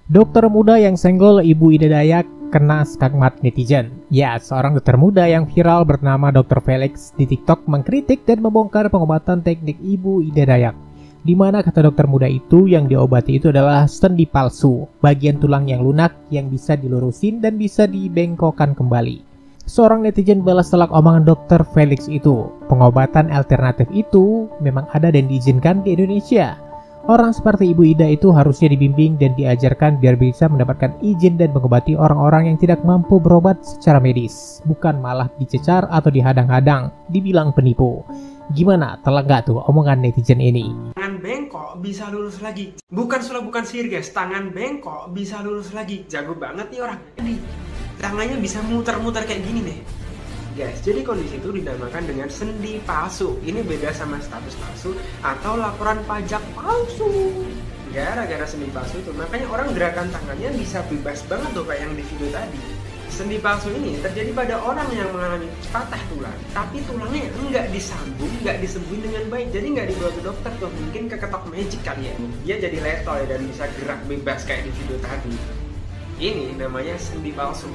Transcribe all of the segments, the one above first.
Dokter muda yang senggol Ibu Ida Dayak kena skakmat netizen. Ya, seorang dokter muda yang viral bernama Dr. Felix di TikTok mengkritik dan membongkar pengobatan teknik Ibu Ida Dayak. Di mana kata dokter muda itu yang diobati itu adalah sendi palsu, bagian tulang yang lunak yang bisa dilurusin dan bisa dibengkokkan kembali. Seorang netizen balas telak omongan Dr. Felix itu. Pengobatan alternatif itu memang ada dan diizinkan di Indonesia. Orang seperti Ibu Ida itu harusnya dibimbing dan diajarkan biar bisa mendapatkan izin dan mengobati orang-orang yang tidak mampu berobat secara medis. Bukan malah dicecar atau dihadang-hadang, dibilang penipu. Gimana, telah nggak tuh omongan netizen ini? Tangan bengkok bisa lurus lagi. Bukan sihir guys, tangan bengkok bisa lurus lagi. Jago banget nih orang. Nih, tangannya bisa muter-muter kayak gini nih. Guys, jadi kondisi itu dinamakan dengan sendi palsu. Ini beda sama status palsu atau laporan pajak palsu. Gara-gara sendi palsu itu, makanya orang gerakan tangannya bisa bebas banget tuh kayak yang di video tadi. Sendi palsu ini terjadi pada orang yang mengalami patah tulang, tapi tulangnya nggak disambung, nggak disembuhin dengan baik. Jadi nggak dibawa ke dokter tuh, mungkin keketok magic kali ya. Dia jadi letoy dan bisa gerak bebas kayak di video tadi. Ini namanya sendi palsu.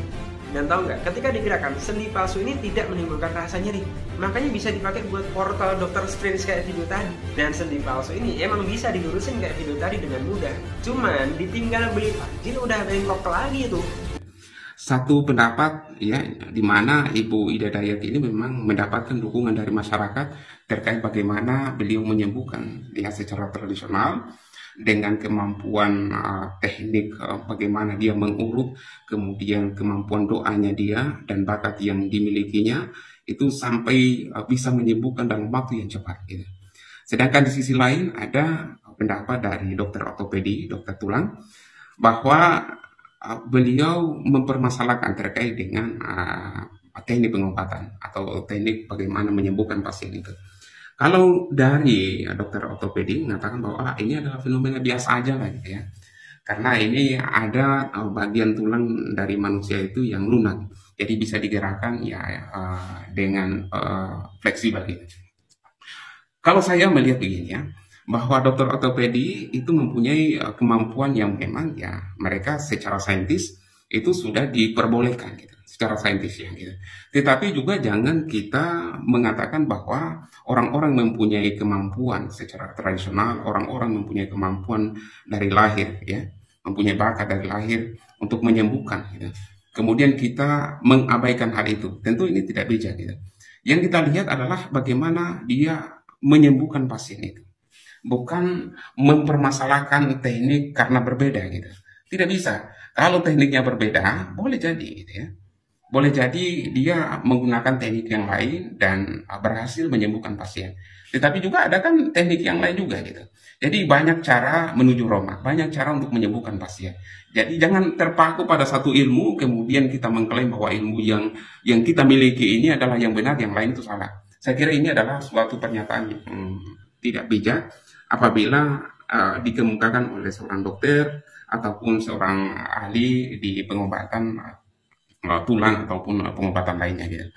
Dan tahu nggak, ketika digerakkan, sendi palsu ini tidak menimbulkan rasa nyeri. Makanya bisa dipakai buat portal Dr. Strange kayak video tadi. Dan sendi palsu ini emang bisa dilurusin kayak video tadi dengan mudah. Cuman ditinggal beli vaksin udah bengkok lagi tuh. Satu pendapat ya, di mana Ibu Ida Dayak ini memang mendapatkan dukungan dari masyarakat terkait bagaimana beliau menyembuhkan dia secara tradisional dengan kemampuan teknik bagaimana dia mengurut, kemudian kemampuan doanya dia dan bakat yang dimilikinya itu sampai bisa menyembuhkan dalam waktu yang cepat gitu. Sedangkan di sisi lain ada pendapat dari dokter ortopedi, dokter tulang, bahwa beliau mempermasalahkan terkait dengan teknik pengobatan atau teknik bagaimana menyembuhkan pasien itu. Kalau dari dokter ortopedi mengatakan bahwa ini adalah fenomena biasa aja lah gitu ya. Karena ini ada bagian tulang dari manusia itu yang lunak. Jadi bisa digerakkan ya dengan fleksibel gitu. Kalau saya melihat begini ya, bahwa dokter ortopedi itu mempunyai kemampuan yang memang ya mereka secara saintis itu sudah diperbolehkan gitu, secara saintis ya gitu. Tetapi juga jangan kita mengatakan bahwa orang-orang mempunyai kemampuan secara tradisional, orang-orang mempunyai kemampuan dari lahir ya, mempunyai bakat dari lahir untuk menyembuhkan gitu. Kemudian kita mengabaikan hal itu. Tentu ini tidak bijak gitu. Yang kita lihat adalah bagaimana dia menyembuhkan pasien itu. Bukan mempermasalahkan teknik karena berbeda gitu. Tidak bisa. Kalau tekniknya berbeda, boleh jadi gitu ya. Boleh jadi dia menggunakan teknik yang lain dan berhasil menyembuhkan pasien. Tetapi juga ada kan teknik yang lain juga gitu. Jadi banyak cara menuju Roma, banyak cara untuk menyembuhkan pasien. Jadi jangan terpaku pada satu ilmu, kemudian kita mengklaim bahwa ilmu yang kita miliki ini adalah yang benar, yang lain itu salah. Saya kira ini adalah suatu pernyataan yang tidak bijak apabila dikemukakan oleh seorang dokter ataupun seorang ahli di pengobatan tulang ataupun pengobatan lainnya gitu.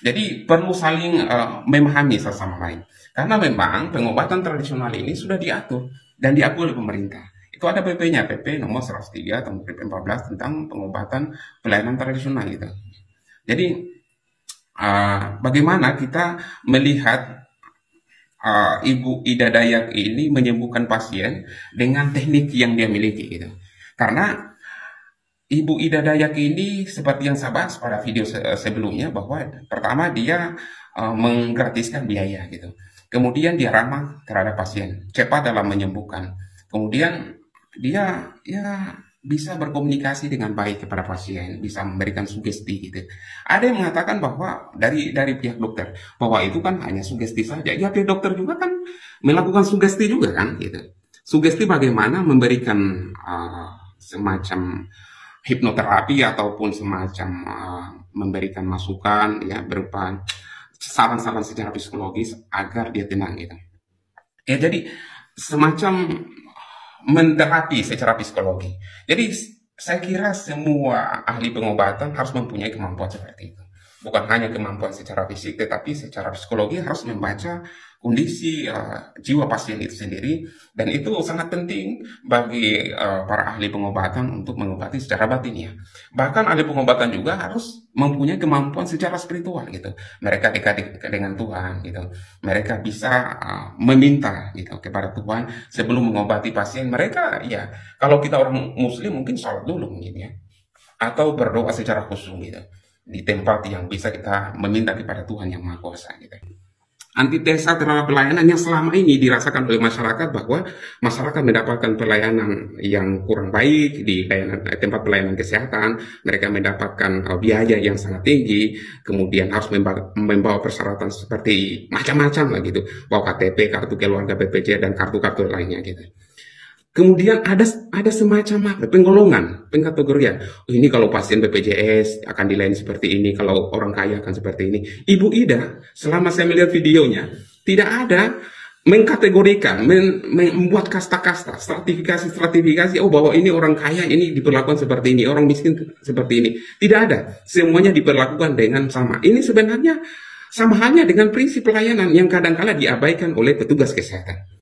Jadi perlu saling memahami sesama lain. Karena memang pengobatan tradisional ini sudah diatur dan diakui oleh pemerintah. Itu ada PP-nya, PP nomor 103 tahun 2014 tentang pengobatan pelayanan tradisional gitu. Jadi bagaimana kita melihat Ibu Ida Dayak ini menyembuhkan pasien dengan teknik yang dia miliki gitu. Karena Ibu Ida Dayak ini seperti yang saya bahas pada video sebelumnya bahwa pertama dia menggratiskan biaya gitu. Kemudian dia ramah terhadap pasien, cepat dalam menyembuhkan. Kemudian dia ya bisa berkomunikasi dengan baik kepada pasien, bisa memberikan sugesti gitu. Ada yang mengatakan bahwa dari pihak dokter bahwa itu kan hanya sugesti saja. Ya pihak dokter juga kan melakukan sugesti juga kan gitu. Sugesti bagaimana memberikan semacam hipnoterapi ataupun semacam memberikan masukan ya berupa saran-saran secara psikologis agar dia tenang gitu. Ya jadi semacam menterapi secara psikologi. Jadi saya kira semua ahli pengobatan harus mempunyai kemampuan seperti itu. bukan hanya kemampuan secara fisik, tetapi secara psikologi harus membaca kondisi jiwa pasien itu sendiri, dan itu sangat penting bagi para ahli pengobatan untuk mengobati secara batin ya. Bahkan ahli pengobatan juga harus mempunyai kemampuan secara spiritual gitu. Mereka dekat dengan Tuhan gitu. Mereka bisa meminta gitu kepada Tuhan sebelum mengobati pasien. Mereka ya, kalau kita orang Muslim mungkin sholat dulu mungkin ya, atau berdoa secara khusyuk gitu di tempat yang bisa kita meminta kepada Tuhan yang Maha Kuasa gitu. Antitesa terhadap pelayanan yang selama ini dirasakan oleh masyarakat, bahwa masyarakat mendapatkan pelayanan yang kurang baik di tempat pelayanan kesehatan, mereka mendapatkan biaya yang sangat tinggi, kemudian harus membawa persyaratan seperti macam-macam lah gitu, bawa KTP, kartu keluarga BPJS, dan kartu-kartu lainnya gitu. Kemudian ada semacam penggolongan, pengkategorian. Oh, ini kalau pasien BPJS akan dilayani seperti ini, kalau orang kaya akan seperti ini. Ibu Ida, selama saya melihat videonya, tidak ada mengkategorikan, membuat kasta-kasta, stratifikasi, oh bahwa ini orang kaya, ini diperlakukan seperti ini, orang miskin seperti ini. Tidak ada, semuanya diperlakukan dengan sama. Ini sebenarnya sama halnya dengan prinsip pelayanan yang kadang-kala diabaikan oleh petugas kesehatan.